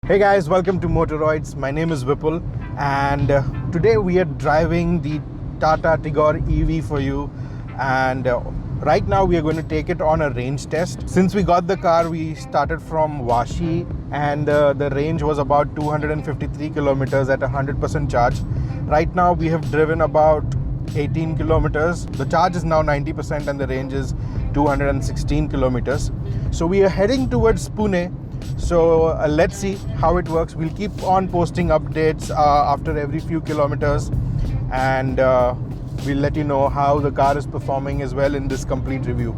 Hey guys, welcome to Motoroids. My name is Vipul, and today we are driving the Tata Tigor EV for you. And right now we are going to take it on a range test. Since we got the car, we started from Vashi, and the range was about 253 kilometers at 100% charge. Right now we have driven about 18 kilometers. The charge is now 90% and the range is 216 kilometers. So we are heading towards Pune. So let's see how it works. We'll keep on posting updates after every few kilometers, and we'll let you know how the car is performing as well in this complete review.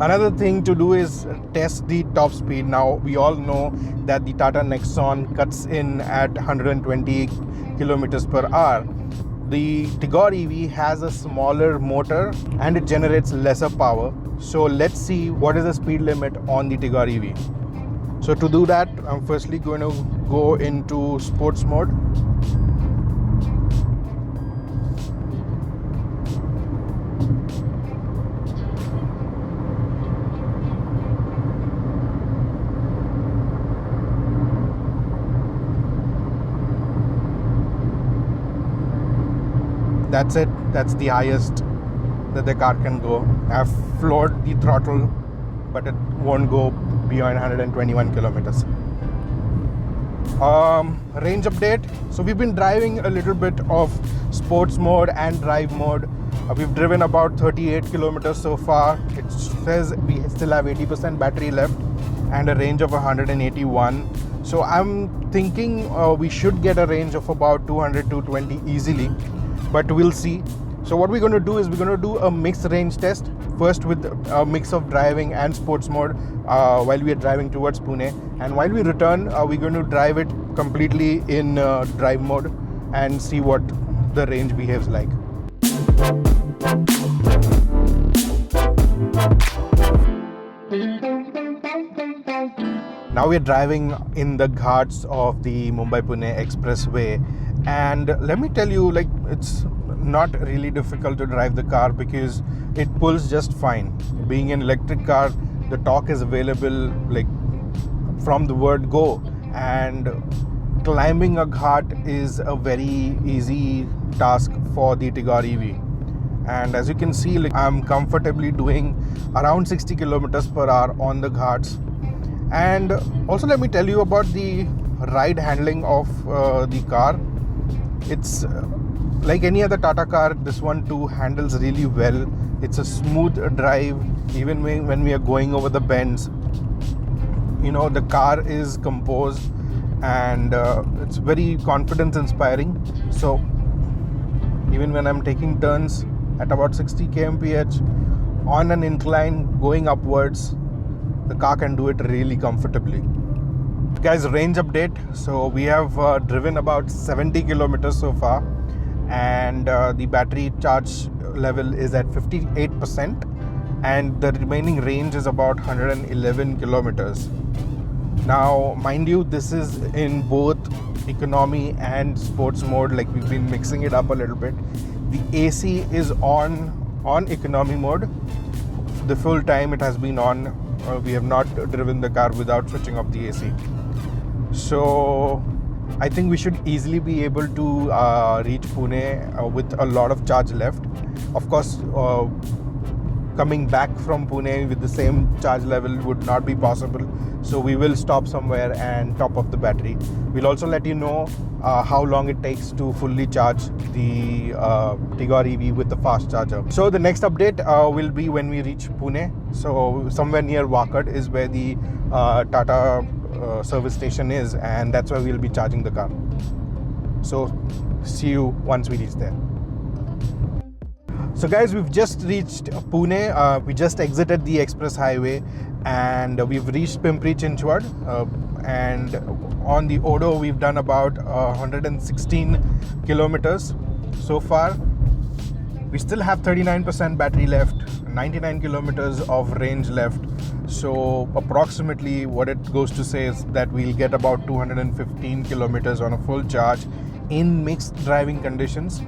Another thing to do is test the top speed. Now we all know that the Tata Nexon cuts in at 120 kilometers per hour. The Tigor EV has a smaller motor and it generates lesser power. So let's see what is the speed limit on the Tigor EV. So to do that, I'm firstly going to go into sports mode. That's it. That's the highest that the car can go. I've floored the throttle, but it won't go beyond 121 kilometers. Range update. So we've been driving a little bit of sports mode and drive mode. We've driven about 38 kilometers so far. It says we still have 80% battery left and a range of 181. So I'm thinking we should get a range of about 200-220 easily, but we'll see. So what we're going to do is we're going to do a mixed range test, first with a mix of driving and sports mode while we are driving towards Pune, and while we return we're going to drive it completely in drive mode and see what the range behaves like. Now we're driving in the ghats of the Mumbai-Pune Expressway, and let me tell you, like, it's not really difficult to drive the car because it pulls just fine. Being an electric car, the torque is available like from the word go, and climbing a ghat is a very easy task for the Tigor EV. And as you can see, like, I'm comfortably doing around 60 kilometers per hour on the ghats. And also let me tell you about the ride handling of the car. It's like any other Tata car, this one too handles really well. It's a smooth drive even when we are going over the bends. You know, the car is composed and it's very confidence inspiring. So even when I'm taking turns at about 60 kmph on an incline going upwards, the car can do it really comfortably. Guys, range update. So we have driven about 70 kilometers so far, and the battery charge level is at 58%, and the remaining range is about 111 kilometers. Now mind you, this is in both economy and sports mode, like we've been mixing it up a little bit. The AC is on economy mode. The full time it has been on. We have not driven the car without switching off the AC. So I think we should easily be able to reach Pune with a lot of charge left. Of course, coming back from Pune with the same charge level would not be possible. So we will stop somewhere and top up the battery. We'll also let you know how long it takes to fully charge the Tigor EV with the fast charger. So the next update will be when we reach Pune. So somewhere near Wakad is where the Tata service station is, and that's where we'll be charging the car. So see you once we reach there. So guys, we've just reached Pune. We just exited the express highway and we've reached Pimpri Chinchwad, and on the Odo we've done about 116 kilometers so far. We still have 39% battery left, 99 kilometers of range left. So approximately what it goes to say is that we'll get about 215 kilometers on a full charge in mixed driving conditions.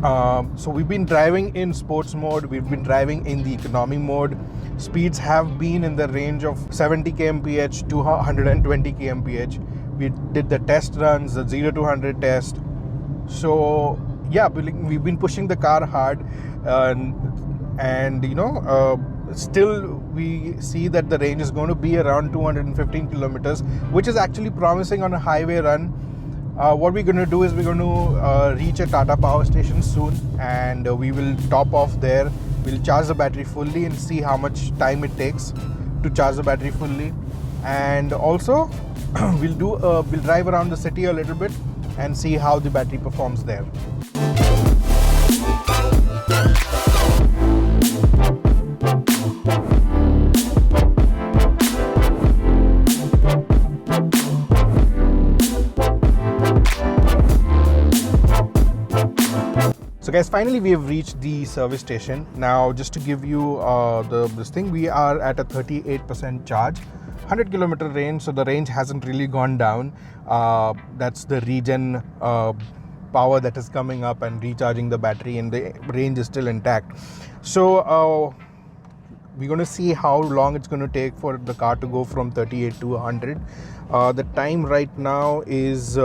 So we've been driving in sports mode, we've been driving in the economy mode. Speeds have been in the range of 70 kmph to 120 kmph. We did the test runs, the 0 to 100 test. So yeah, we've been pushing the car hard, and still we see that the range is going to be around 215 kilometers, which is actually promising on a highway run. What we're going to do is we're going to reach a Tata power station soon, and we will top off there. We'll charge the battery fully and see how much time it takes to charge the battery fully. And also we'll drive around the city a little bit and see how the battery performs there. So guys, finally we have reached the service station. Now just to give you this thing, we are at a 38% charge, 100 kilometer range, so the range hasn't really gone down. That's the regen power that is coming up and recharging the battery, and the range is still intact. So we're going to see how long it's going to take for the car to go from 38 to 100. The time right now is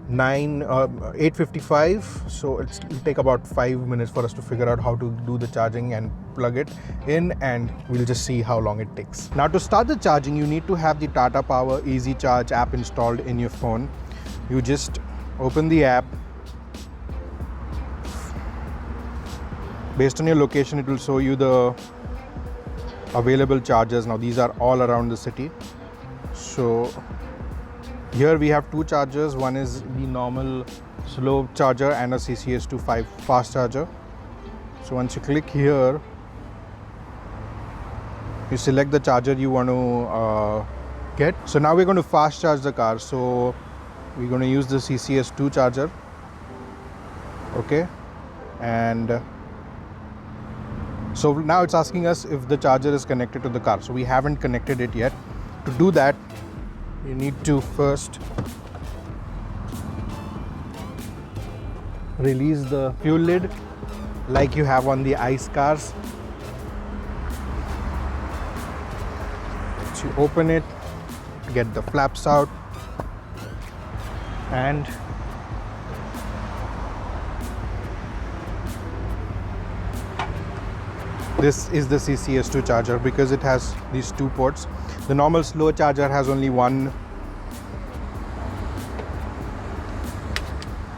8:55, so it'll take about 5 minutes for us to figure out how to do the charging and plug it in, and we'll just see how long it takes. Now to start the charging, you need to have the Tata Power Easy Charge app installed in your phone. You just open the app. Based on your location, it will show you the available chargers. Now these are all around the city. So here we have two chargers. One is the normal slow charger and a CCS2 fast charger. So once you click here, you select the charger you want to get. So now we're going to fast charge the car. So we're going to use the CCS2 charger. Okay, and so now it's asking us if the charger is connected to the car. So we haven't connected it yet. To do that, you need to first release the fuel lid like you have on the ICE cars. So you open it, get the flaps out, and this is the CCS2 charger because it has these two ports. The normal slow charger has only one,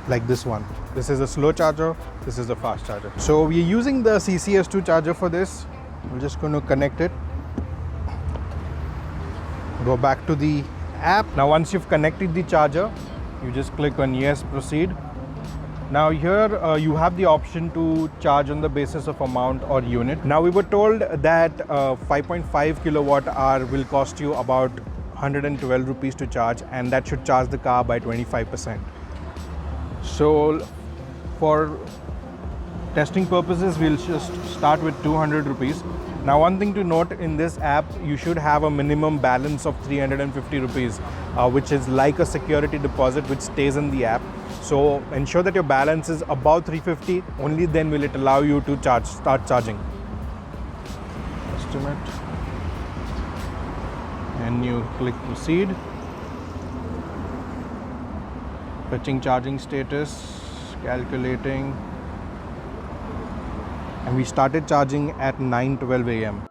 like this one. This is a slow charger, this is a fast charger. So we're using the CCS2 charger for this. We're just going to connect it. Go back to the app. Now once you've connected the charger, you just click on yes, proceed. Now here you have the option to charge on the basis of amount or unit. Now we were told that 5.5 kilowatt hour will cost you about 112 rupees to charge, and that should charge the car by 25%. So for testing purposes, we'll just start with 200 rupees. Now one thing to note, in this app you should have a minimum balance of 350 rupees, which is like a security deposit which stays in the app. So ensure that your balance is above 350, only then will it allow you to start charging. Estimate, and you click proceed. Fetching charging status, calculating, and we started charging at 9:12 a.m.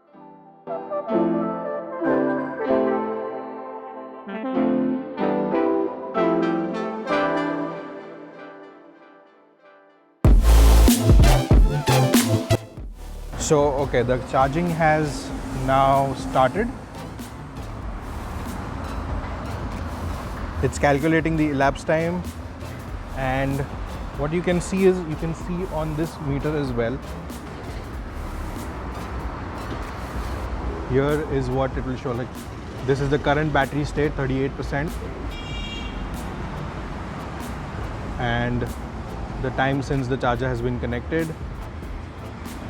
So okay, the charging has now started. It's calculating the elapsed time, and what you can see is, you can see on this meter as well, here is what it will show. Like, this is the current battery state, 38%, and the time since the charger has been connected,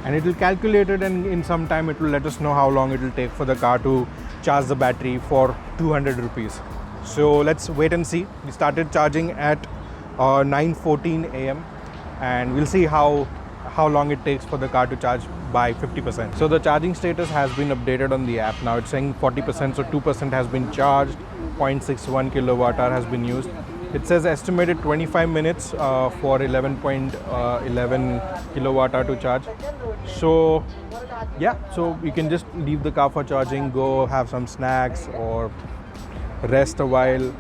and it will calculate it, and in some time it will let us know how long it will take for the car to charge the battery for 200 rupees. So let's wait and see. We started charging at 9:14 a.m. and we'll see how long it takes for the car to charge by 50%. So the charging status has been updated on the app. Now it's saying 40%, so 2% has been charged, 0.61 kilowatt hour has been used. It says estimated 25 minutes for 11.11 kilowatt hour to charge. So yeah, so you can just leave the car for charging, go have some snacks or rest a while.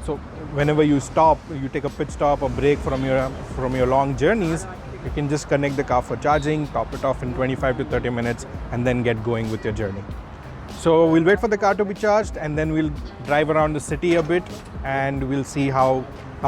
So whenever you stop, you take a pit stop or break from your long journeys, you can just connect the car for charging, top it off in 25 to 30 minutes and then get going with your journey. So we'll wait for the car to be charged and then we'll drive around the city a bit and we'll see how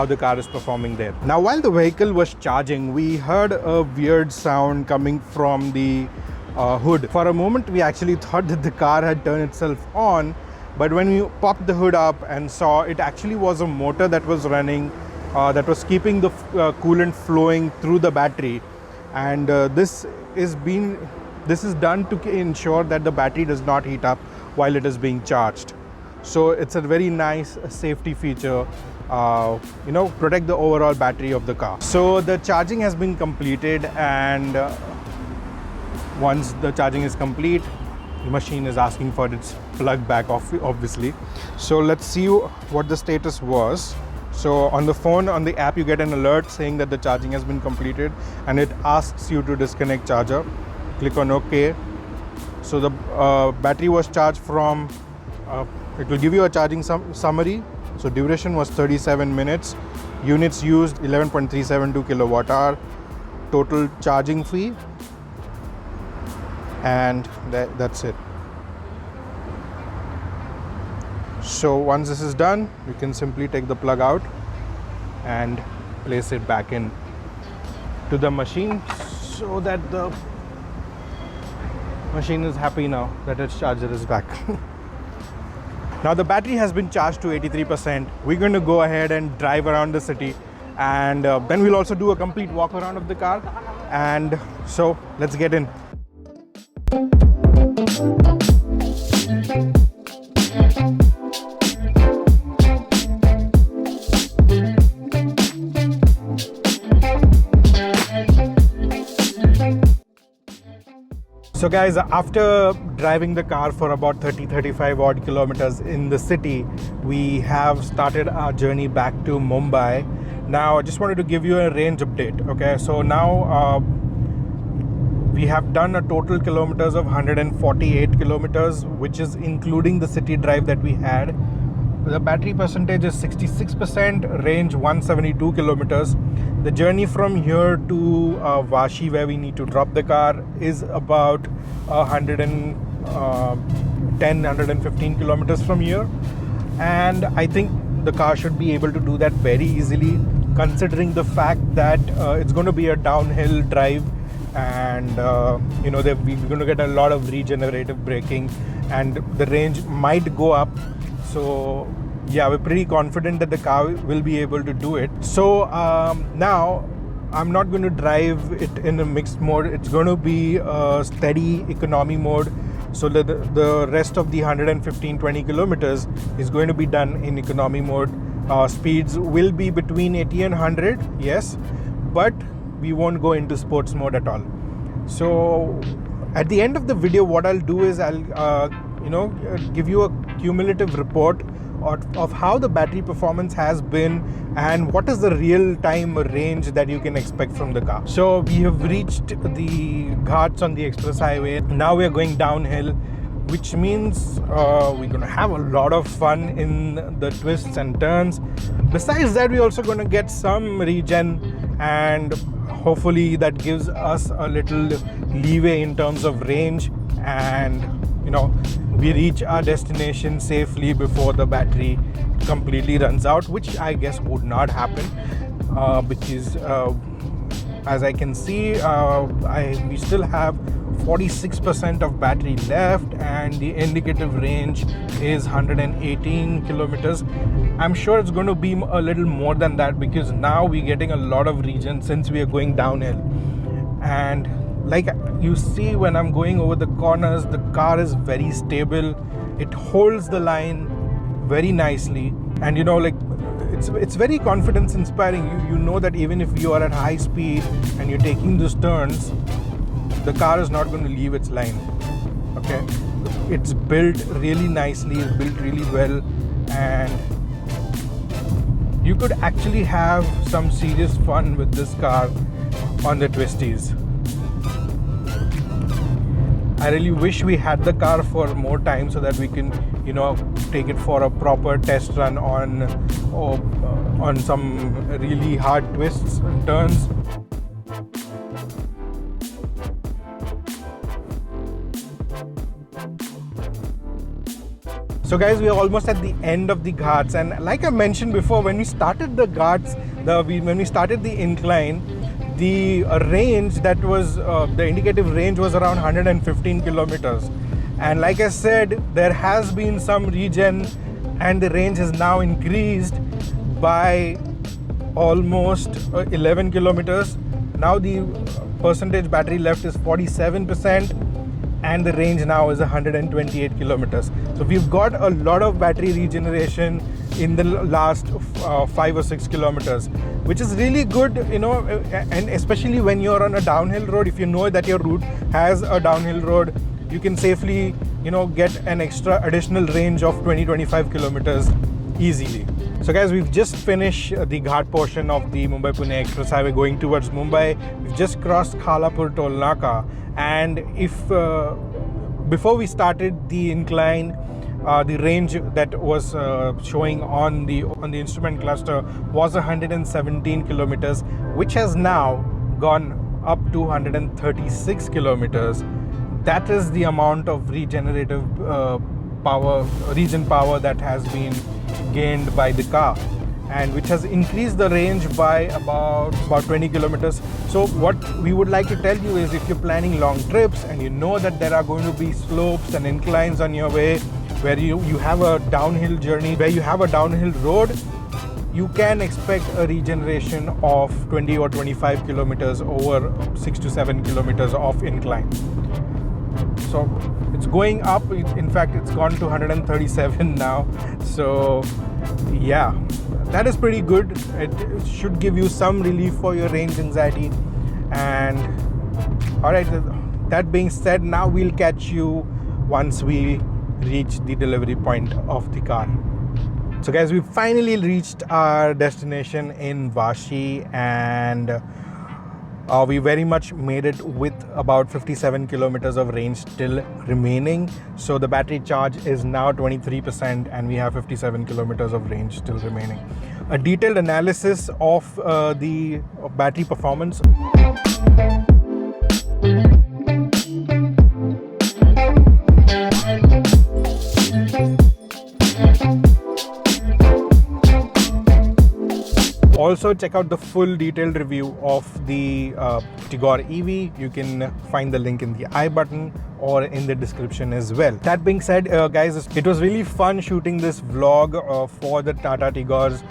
the car is performing there. Now while the vehicle was charging, we heard a weird sound coming from the hood. For a moment we actually thought that the car had turned itself on, but when we popped the hood up and saw, it actually was a motor that was running, that was keeping the coolant flowing through the battery, and this is done to ensure that the battery does not heat up while it is being charged. So it's a very nice safety feature, protect the overall battery of the car. So the charging has been completed, and once the charging is complete, the machine is asking for its plug back off, obviously. So let's see what the status was. So on the phone, on the app, you get an alert saying that the charging has been completed and it asks you to disconnect charger. Click on OK. So the battery was charged from, it will give you a charging summary. So duration was 37 minutes. Units used 11.372 kilowatt hour. Total charging fee. And that's it. So once this is done, you can simply take the plug out and place it back in to the machine so that the machine is happy now that its charger is back. Now the battery has been charged to 83%. We're going to go ahead and drive around the city, and then we'll also do a complete walk around of the car. And so let's get in. So guys, after driving the car for about 30-35 odd kilometers in the city, we have started our journey back to Mumbai. Now I just wanted to give you a range update. Okay, so now we have done a total kilometers of 148 kilometers, which is including the city drive that we had. The battery percentage is 66%, range 172 kilometers. The journey from here to Vashi, where we need to drop the car, is about 115 kilometers from here. And I think the car should be able to do that very easily, considering the fact that it's going to be a downhill drive, and we're going to get a lot of regenerative braking, and the range might go up. So yeah, we're pretty confident that the car will be able to do it. So now I'm not going to drive it in a mixed mode. It's going to be a steady economy mode. So the rest of the 115-20 kilometers is going to be done in economy mode. Speeds will be between 80 and 100, yes, but we won't go into sports mode at all. So at the end of the video, what I'll do is I'll give you a cumulative report of how the battery performance has been and what is the real-time range that you can expect from the car. So we have reached the ghats on the express highway. Now we are going downhill, which means we're going to have a lot of fun in the twists and turns. Besides that, we're also going to get some regen, and hopefully that gives us a little leeway in terms of range, and we reach our destination safely before the battery completely runs out, which I guess would not happen because as I can see, we still have 46% of battery left, and the indicative range is 118 kilometers. I'm sure it's going to be a little more than that, because now we're getting a lot of regen since we are going downhill. And like you see, when I'm going over the corners, the car is very stable. It holds the line very nicely, And like it's very confidence inspiring. You know that even if you are at high speed and you're taking those turns, the car is not going to leave its line. Okay, it's built really nicely, it's built really well, and you could actually have some serious fun with this car on the twisties. I really wish we had the car for more time so that we can, take it for a proper test run on some really hard twists and turns. So guys, we are almost at the end of the Ghats, and like I mentioned before, when we started the Ghats, when we started the incline, the range that was the indicative range was around 115 kilometers, and like I said, there has been some regen and the range has now increased by almost 11 kilometers. Now the percentage battery left is 47%, and the range now is 128 kilometers. So we've got a lot of battery regeneration in the last 5 or 6 kilometers, which is really good, and especially when you're on a downhill road. If you know that your route has a downhill road, you can safely get an additional range of 20-25 kilometers easily. So guys, we've just finished the Ghat portion of the Mumbai-Pune Express Highway going towards Mumbai. We've just crossed Khalapur Toll Naka, and before we started the incline, the range that was showing on the instrument cluster was 117 kilometers, which has now gone up to 136 kilometers. That is the amount of regenerative regen power that has been gained by the car, and which has increased the range by about 20 kilometers. So what we would like to tell you is, if you're planning long trips and you know that there are going to be slopes and inclines on your way, where you have a downhill journey, where you have a downhill road, you can expect a regeneration of 20 or 25 kilometers over 6 to 7 kilometers of incline. So it's going up. In fact, it's gone to 137 now. So yeah, that is pretty good. It should give you some relief for your range anxiety. And all right, that being said, now we'll catch you once we reach the delivery point of the car. So guys, we finally reached our destination in Vashi, and we very much made it with about 57 kilometers of range still remaining. So the battery charge is now 23%, and we have 57 kilometers of range still remaining. A detailed analysis of the battery performance Also, check out the full detailed review of the Tigor EV. You can find the link in the I button or in the description as well. That being said, guys, it was really fun shooting this vlog for the Tata Tigor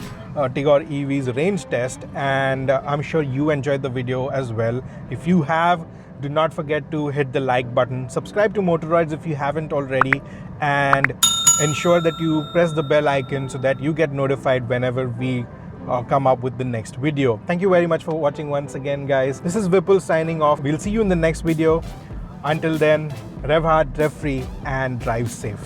EV's range test, and I'm sure you enjoyed the video as well. If you have, do not forget to hit the like button, subscribe to Motoroids if you haven't already, and ensure that you press the bell icon so that you get notified whenever we come up with the next video. Thank you very much for watching once again, guys. This is Vipul signing off. We'll see you in the next video. Until then, rev hard, rev free, and drive safe.